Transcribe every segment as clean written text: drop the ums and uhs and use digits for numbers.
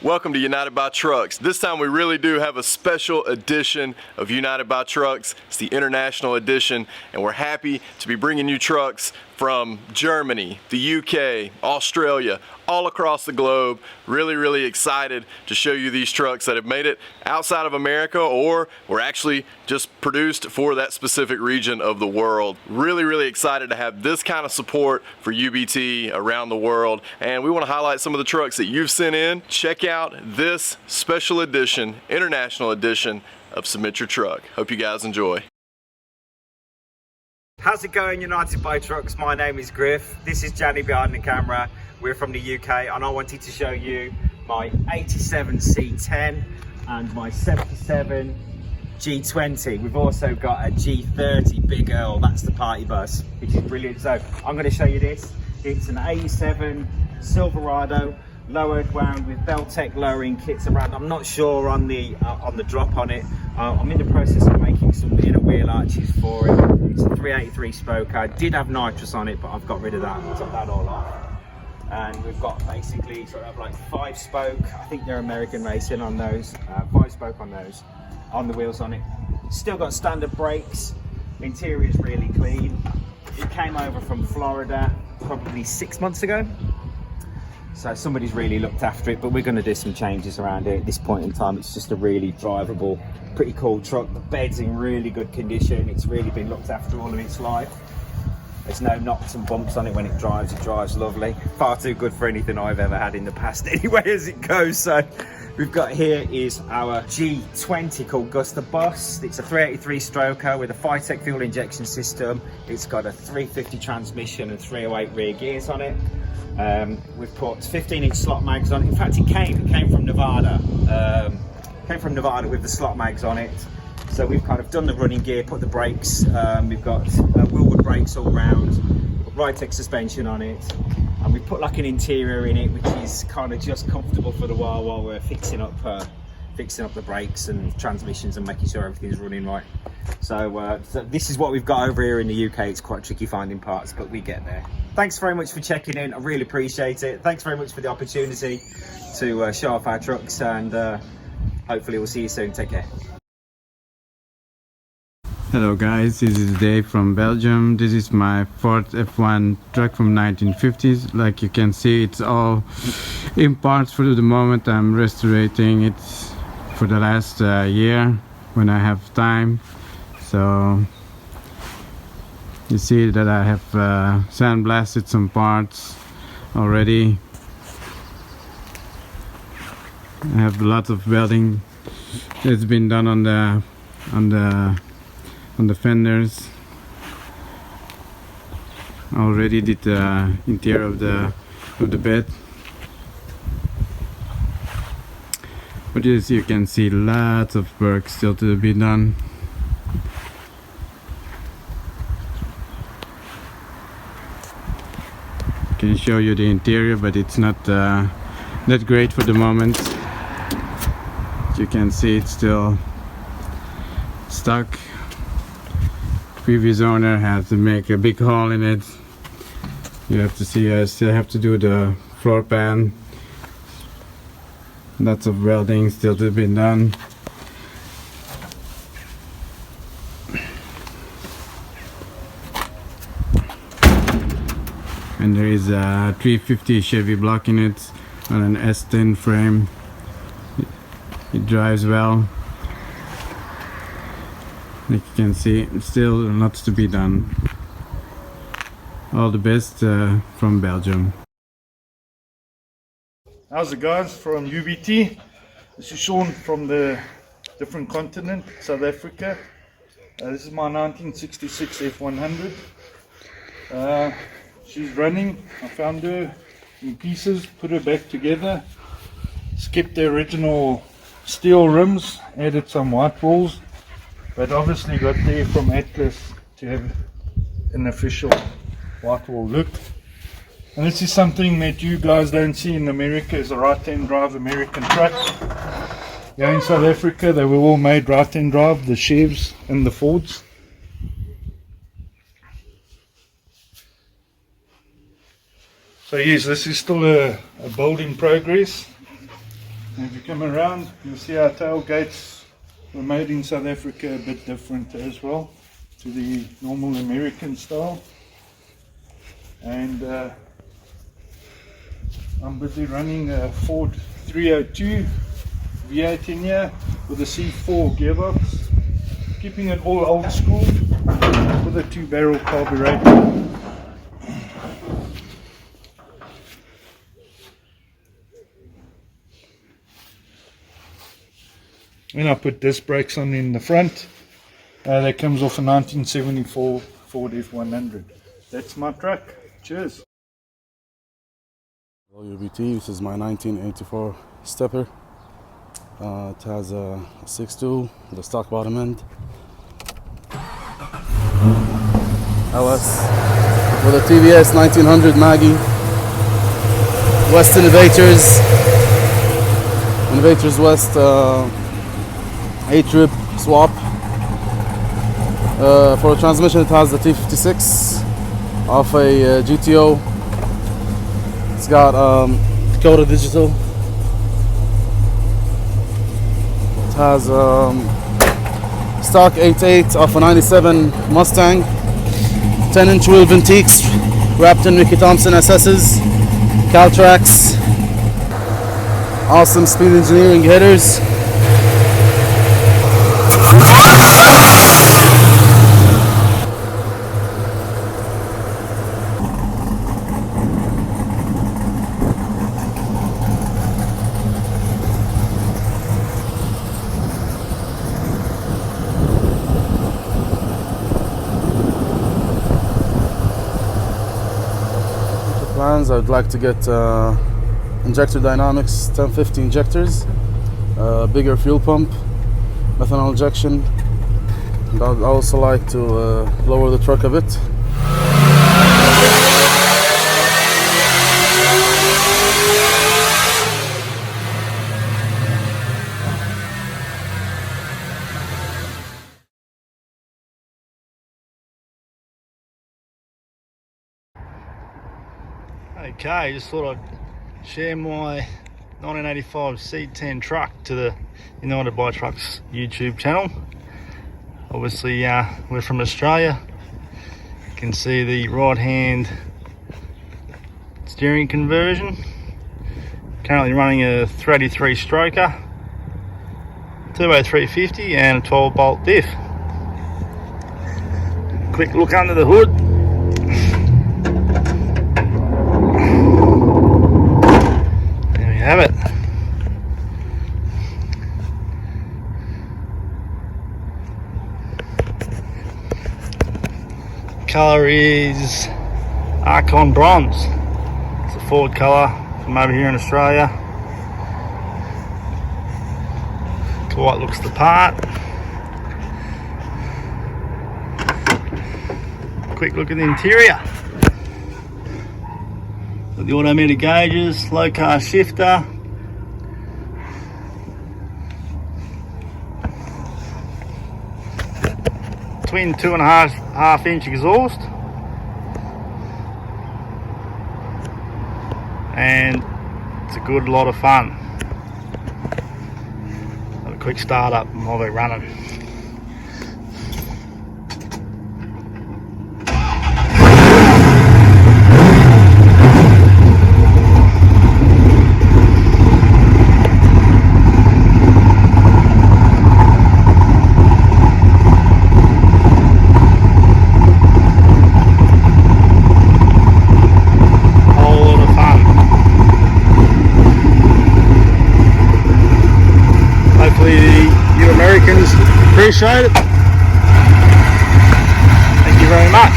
Welcome to United by Trucks. This time we really do have a special edition of United by Trucks. It's the international edition, and we're happy to be bringing you trucks from Germany, the UK, Australia, all across the globe. Really excited to show you these trucks that have made it outside of America or were actually just produced for that specific region of the world. Really excited to have this kind of support for UBT around the world, and we want to highlight some of the trucks that you've sent in. Check out this special edition, international edition of Submit Your Truck. Hope you guys enjoy. How's it going, United by Trucks? My name is Griff. This is Janny behind the camera. We're from the UK and I wanted to show you my 87 C10 and my 77 G20. We've also got a G30 Big Earl, that's the party bus, which is brilliant. So I'm going to show you this. It's an 87 Silverado, lowered wound with Beltec lowering kits around. I'm not sure on the drop on it. I'm in the process of making some inner wheel arches for it. It's a 383 spoke. I did have nitrous on it, but I've got rid of that. I took that all off. And we've got basically sort of like 5 spoke. I think they're American racing on those. 5 spoke on those, on the wheels on it. Still got standard brakes. Interior is really clean. It came over from Florida probably 6 months ago. So somebody's really looked after it, but we're going to do some changes around it at this point in time. It's just a really drivable, pretty cool truck. The bed's in really good condition. It's really been looked after all of its life. There's no knocks and bumps on it when it drives lovely. Far too good for anything I've ever had in the past anyway as it goes. So we've got here is our G20 called Gus the Bus. It's a 383 stroker with a Phytec fuel injection system. It's got a 350 transmission and 308 rear gears on it. We've put 15-inch slot mags on it. In fact, it came from Nevada. Came from Nevada with the slot mags on it. So we've kind of done the running gear, put the brakes. We've got Willwood brakes all round, put Rytec suspension on it, and we've put like an interior in it, which is kind of just comfortable for the while we're fixing up the brakes and transmissions and making sure everything's running right. So this is what we've got over here in the UK. It's quite tricky finding parts, but we get there. Thanks very much for checking in. I really appreciate it. Thanks very much for the opportunity to show off our trucks, and hopefully we'll see you soon. Take care. Hello guys, this is Dave from Belgium. This is my Ford F1 truck from 1950s. Like you can see, it's all in parts for the moment. I'm restoring it for the last year when I have time. So you see that I have sandblasted some parts already. I have lots of welding that's been done on the fenders. Already did the interior of the bed. But as you can see, lots of work still to be done. I can show you the interior, but it's not that great for the moment. As you can see, it's still stuck. Previous owner had to make a big hole in it. You have to see, I still have to do the floor pan. Lots of welding still to be done. And there is a 350 Chevy block in it on an S10 frame. It drives well. Like you can see, still lots to be done. All the best from Belgium. How's it guys from UBT? This is Sean from the different continent, South Africa. This is my 1966 F100. She's running. I found her in pieces, put her back together, skipped the original steel rims, added some white walls, but obviously got there from Atlas to have an official white wall look. And this is something that you guys don't see in America, is a right-hand drive American truck. Here in South Africa they were all made right-hand drive, the Chevs and the Fords. So yes, this is still a build in progress. And if you come around, you'll see our tailgates were made in South Africa a bit different as well to the normal American style. And I'm busy running a Ford 302 V8 in here with a C4 gearbox, keeping it all old school with a 2-barrel carburetor. And I put disc brakes on in the front. That comes off a 1974 Ford F100. That's my truck. Cheers. Hello UBT, this is my 1984 stepper. It has a 6.2 with a stock bottom end. LS with a TVS 1900 Maggie. West Innovators. Innovators West 8-trip swap. For the transmission it has the T56 off a GTO. It's got Dakota Digital. It has stock 8.8 off a 97 Mustang. 10-inch wheel Ventiques wrapped in Ricky Thompson SS's. Caltrax. Awesome speed engineering headers. I'd like to get injector dynamics 1050 injectors, bigger fuel pump, methanol injection, and I'd also like to lower the truck a bit. Okay, just thought I'd share my 1985 C10 truck to the United by Trucks YouTube channel. Obviously, we're from Australia. You can see the right hand steering conversion. Currently running a 383 stroker, turbo 350 and a 12 bolt diff. Quick look under the hood. Have it. Colour is Archon Bronze. It's a Ford colour from over here in Australia. Quite looks the part. Quick look at the interior. Got the automatic gauges, low car shifter, twin 2.5 inch exhaust, and it's a good lot of fun. Have a quick start up while we're running. Appreciate it. Thank you very much.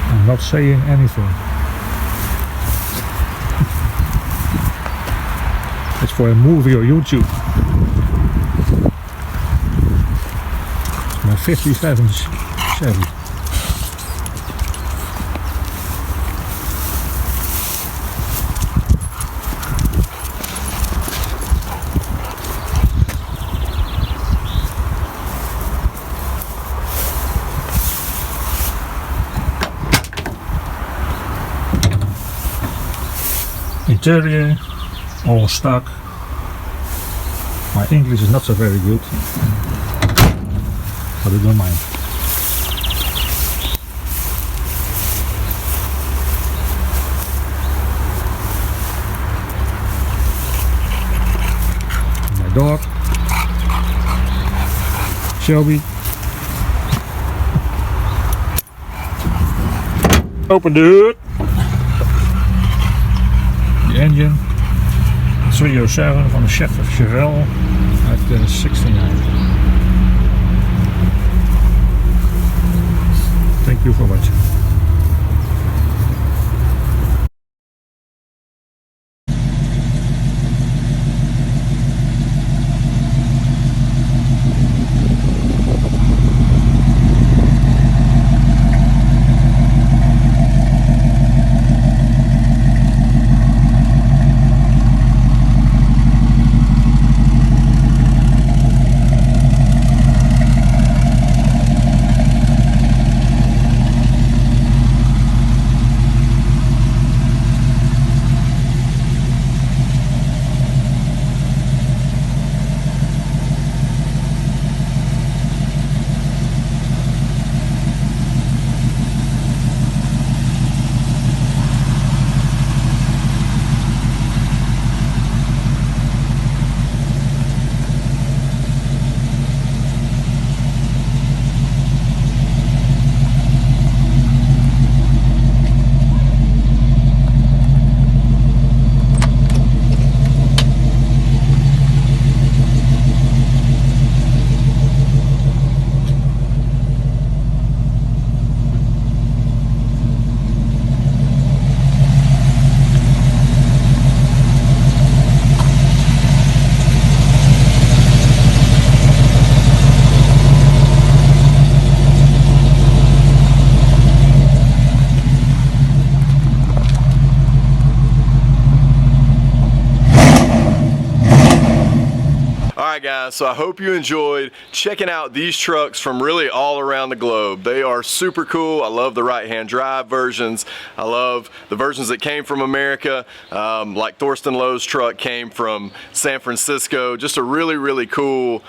I'm not saying anything. It's for a movie or YouTube. It's my 57 Chevy. interior, all stock. My English is not so very good, but I don't mind. My dog, Shelby. Open the hood. The engine 307 van de Chevy uit de 69. Thank you for watching. Alright guys, so I hope you enjoyed checking out these trucks from really all around the globe. They are super cool. I love the right-hand drive versions. I love the versions that came from America, like Thorsten Lowe's truck came from San Francisco. Just a really cool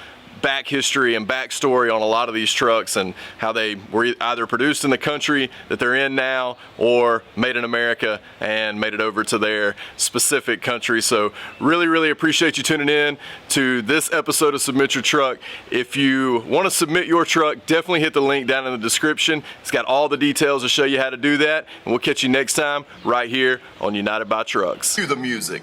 back history and backstory on a lot of these trucks and how they were either produced in the country that they're in now or made in America and made it over to their specific country. So really appreciate you tuning in to this episode of Submit Your Truck. If you want to submit your truck, definitely hit the link down in the description. It's got all the details to show you how to do that, and we'll catch you next time right here on United by Trucks. Cue the music.